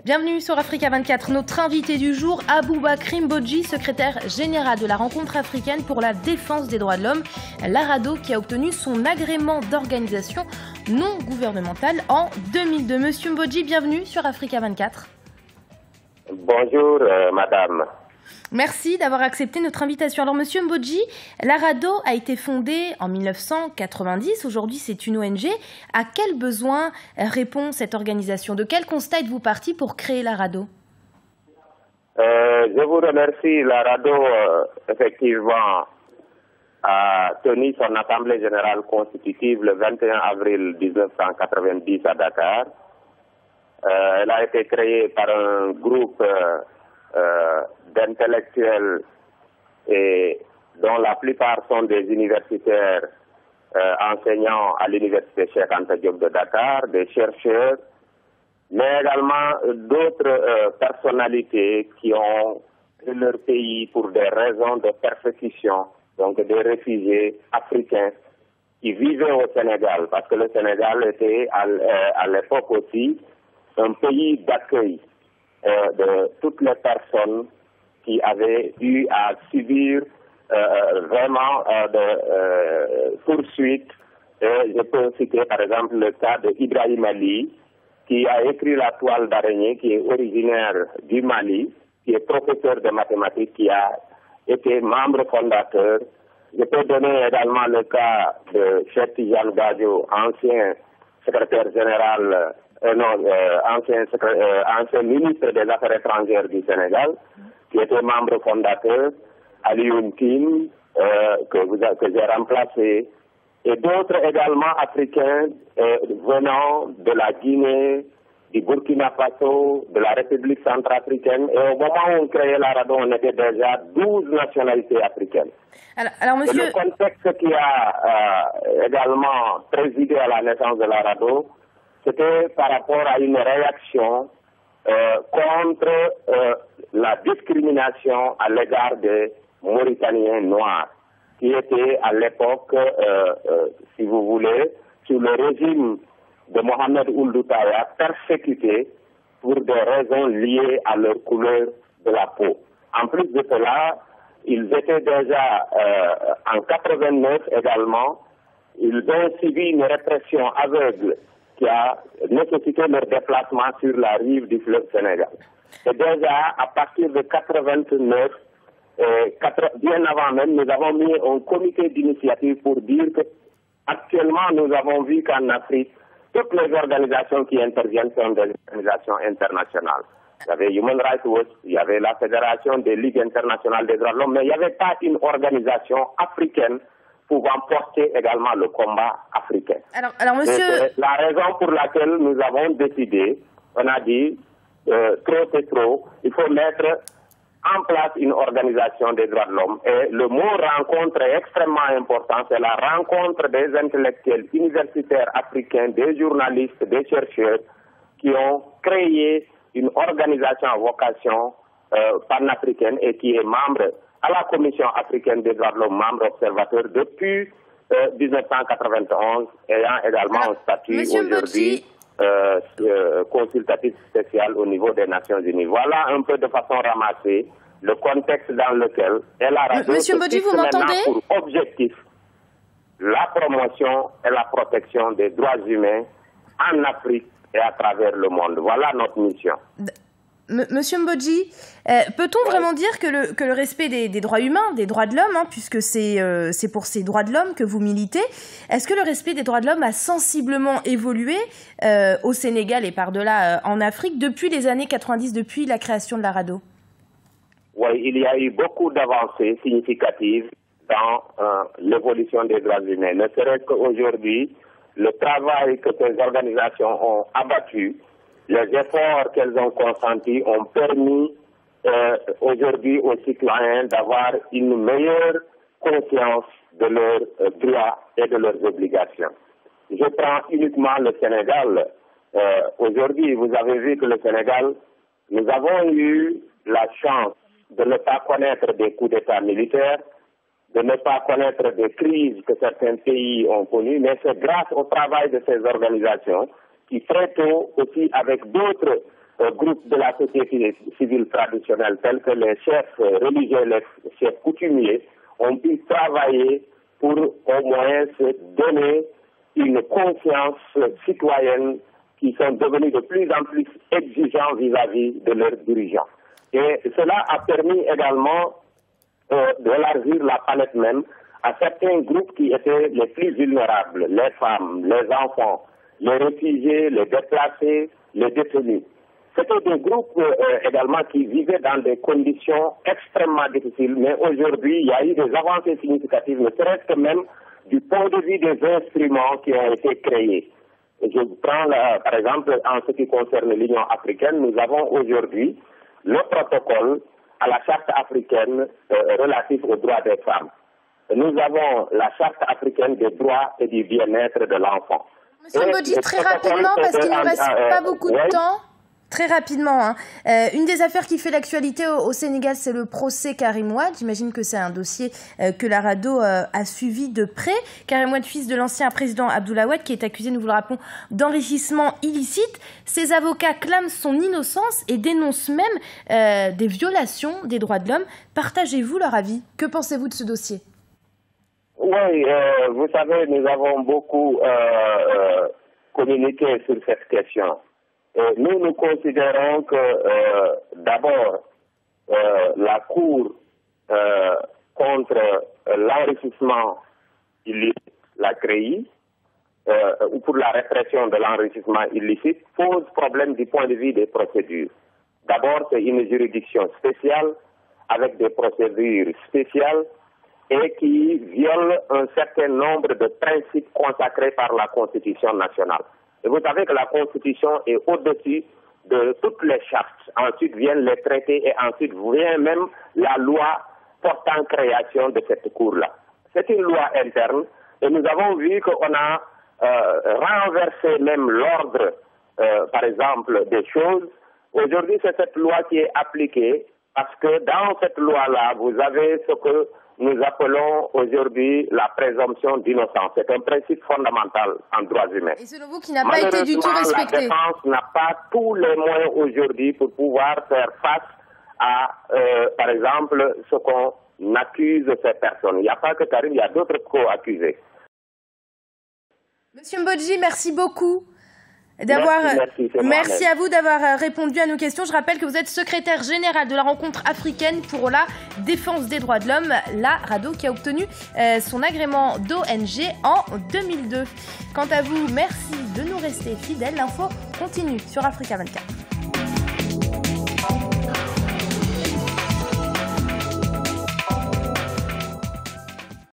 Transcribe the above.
Bienvenue sur Africa 24. Notre invité du jour, Aboubakry Mbodji, secrétaire général de la Rencontre africaine pour la défense des droits de l'homme, l'ARADO, qui a obtenu son agrément d'organisation non gouvernementale en 2002. Monsieur Mbodji, bienvenue sur Africa 24. Bonjour, madame. Merci d'avoir accepté notre invitation. Alors, monsieur Mbodji, l'ARADO a été fondée en 1990. Aujourd'hui, c'est une ONG. À quel besoin répond cette organisation? De quel constat êtes-vous parti pour créer l'ARADO? Je vous remercie. L'ARADO, effectivement, a tenu son assemblée générale constitutive le 21 avril 1990 à Dakar. Elle a été créée par un groupe d'intellectuels et dont la plupart sont des universitaires enseignants à l'université Cheikh Anta Diop de Dakar, des chercheurs, mais également d'autres personnalités qui ont quitté leur pays pour des raisons de persécution, donc des réfugiés africains qui vivaient au Sénégal, parce que le Sénégal était à l'époque aussi un pays d'accueil de toutes les personnes qui avaient eu à subir vraiment de poursuites. Je peux citer par exemple le cas de Ibrahim Ali, qui a écrit la toile d'araignée, qui est originaire du Mali, qui est professeur de mathématiques, qui a été membre fondateur. Je peux donner également le cas de Cheikh Tidiane Gadio, ancien secrétaire général ancien ministre des Affaires étrangères du Sénégal, qui était membre fondateur, Alioune Tine, que j'ai remplacé, et d'autres également africains venant de la Guinée, du Burkina Faso, de la République centrafricaine. Et au moment où on créait l'ARADO, on était déjà 12 nationalités africaines. Alors monsieur... Et le contexte qui a également présidé à la naissance de l'ARADO, c'était par rapport à une réaction contre la discrimination à l'égard des Mauritaniens noirs, qui étaient à l'époque, si vous voulez, sous le régime de Mohamed Ould Taya, persécutés pour des raisons liées à leur couleur de la peau. En plus de cela, ils étaient déjà en 89 également, ils ont subi une répression aveugle qui a nécessité leur déplacement sur la rive du fleuve Sénégal. Et déjà, à partir de 89, bien avant même, nous avons mis un comité d'initiative pour dire que actuellement, nous avons vu qu'en Afrique, toutes les organisations qui interviennent sont des organisations internationales. Il y avait Human Rights Watch, il y avait la Fédération des Ligues internationales des droits de l'homme, mais il n'y avait pas une organisation africaine pouvant porter également le combat africain. Alors monsieur... C'est la raison pour laquelle nous avons décidé, on a dit, trop c'est trop, il faut mettre en place une organisation des droits de l'homme. Et le mot rencontre est extrêmement important, c'est la rencontre des intellectuels universitaires africains, des journalistes, des chercheurs qui ont créé une organisation à vocation panafricaine et qui est membre à la Commission africaine des droits de l'homme, membre observateur depuis 1991, ayant également un statut aujourd'hui consultatif spécial au niveau des Nations Unies. Voilà un peu de façon ramassée le contexte dans lequel l'ARADO Monsieur Mbodji, vous m'entendez? Pour objectif la promotion et la protection des droits humains en Afrique et à travers le monde. Voilà notre mission. Monsieur Mbodji, peut-on vraiment dire que le respect des droits humains, des droits de l'homme, puisque c'est pour ces droits de l'homme que vous militez, est-ce que le respect des droits de l'homme a sensiblement évolué au Sénégal et par-delà en Afrique depuis les années 90, depuis la création de l'ARADO? Oui, il y a eu beaucoup d'avancées significatives dans l'évolution des droits humains. Ne serait-ce qu'aujourd'hui, le travail que ces organisations ont abattu, les efforts qu'elles ont consentis ont permis aujourd'hui aux citoyens d'avoir une meilleure conscience de leurs droits et de leurs obligations. Je prends uniquement le Sénégal. Aujourd'hui, vous avez vu que le Sénégal, nous avons eu la chance de ne pas connaître des coups d'État militaires, de ne pas connaître des crises que certains pays ont connues, mais c'est grâce au travail de ces organisations qui très tôt aussi avec d'autres groupes de la société civile traditionnelle, tels que les chefs religieux, les chefs coutumiers, ont pu travailler pour au moins se donner une conscience citoyenne qui sont devenus de plus en plus exigeants vis-à-vis de leurs dirigeants. Et cela a permis également d'élargir la palette même à certains groupes qui étaient les plus vulnérables, les femmes, les enfants, les réfugiés, les déplacés, les détenus. C'était des groupes également qui vivaient dans des conditions extrêmement difficiles, mais aujourd'hui, il y a eu des avancées significatives, ne serait-ce que même du point de vue des instruments qui ont été créés. Et je prends, par exemple, en ce qui concerne l'Union africaine, nous avons aujourd'hui le protocole à la Charte africaine relatif aux droits des femmes. Nous avons la Charte africaine des droits et du bien-être de l'enfant. Monsieur Mbodji, très rapidement, parce qu'il ne reste pas beaucoup de temps. Très rapidement, hein. Une des affaires qui fait l'actualité au Sénégal, c'est le procès Karim Wade. J'imagine que c'est un dossier que la RADDHO a suivi de près. Karim Wade, fils de l'ancien président Abdoulaye Wade, qui est accusé, nous vous le rappelons, d'enrichissement illicite. Ses avocats clament son innocence et dénoncent même des violations des droits de l'homme. Partagez-vous leur avis? Que pensez-vous de ce dossier? Oui, vous savez, nous avons beaucoup communiqué sur cette question. Nous considérons que d'abord la Cour contre l'enrichissement illicite, la CREI, ou pour la répression de l'enrichissement illicite, pose problème du point de vue des procédures. D'abord, c'est une juridiction spéciale avec des procédures spéciales et qui viole un certain nombre de principes consacrés par la Constitution nationale. Et vous savez que la Constitution est au-dessus de toutes les chartes. Ensuite viennent les traités et ensuite vient même la loi portant création de cette Cour-là. C'est une loi interne et nous avons vu qu'on a renversé même l'ordre, par exemple, des choses. Aujourd'hui, c'est cette loi qui est appliquée parce que dans cette loi-là, vous avez ce que nous appelons aujourd'hui la présomption d'innocence. C'est un principe fondamental en droits humains. Et selon vous, qui n'a pas été du tout respecté? La défense n'a pas tous les moyens aujourd'hui pour pouvoir faire face à, par exemple, ce qu'on accuse ces personnes. Il n'y a pas que Karim, il y a d'autres co-accusés. Monsieur Mbodji, merci beaucoup. Merci à vous d'avoir répondu à nos questions. Je rappelle que vous êtes secrétaire général de la rencontre africaine pour la défense des droits de l'homme, la RADDHO, qui a obtenu son agrément d'ONG en 2002. Quant à vous, merci de nous rester fidèles. L'info continue sur Africa 24.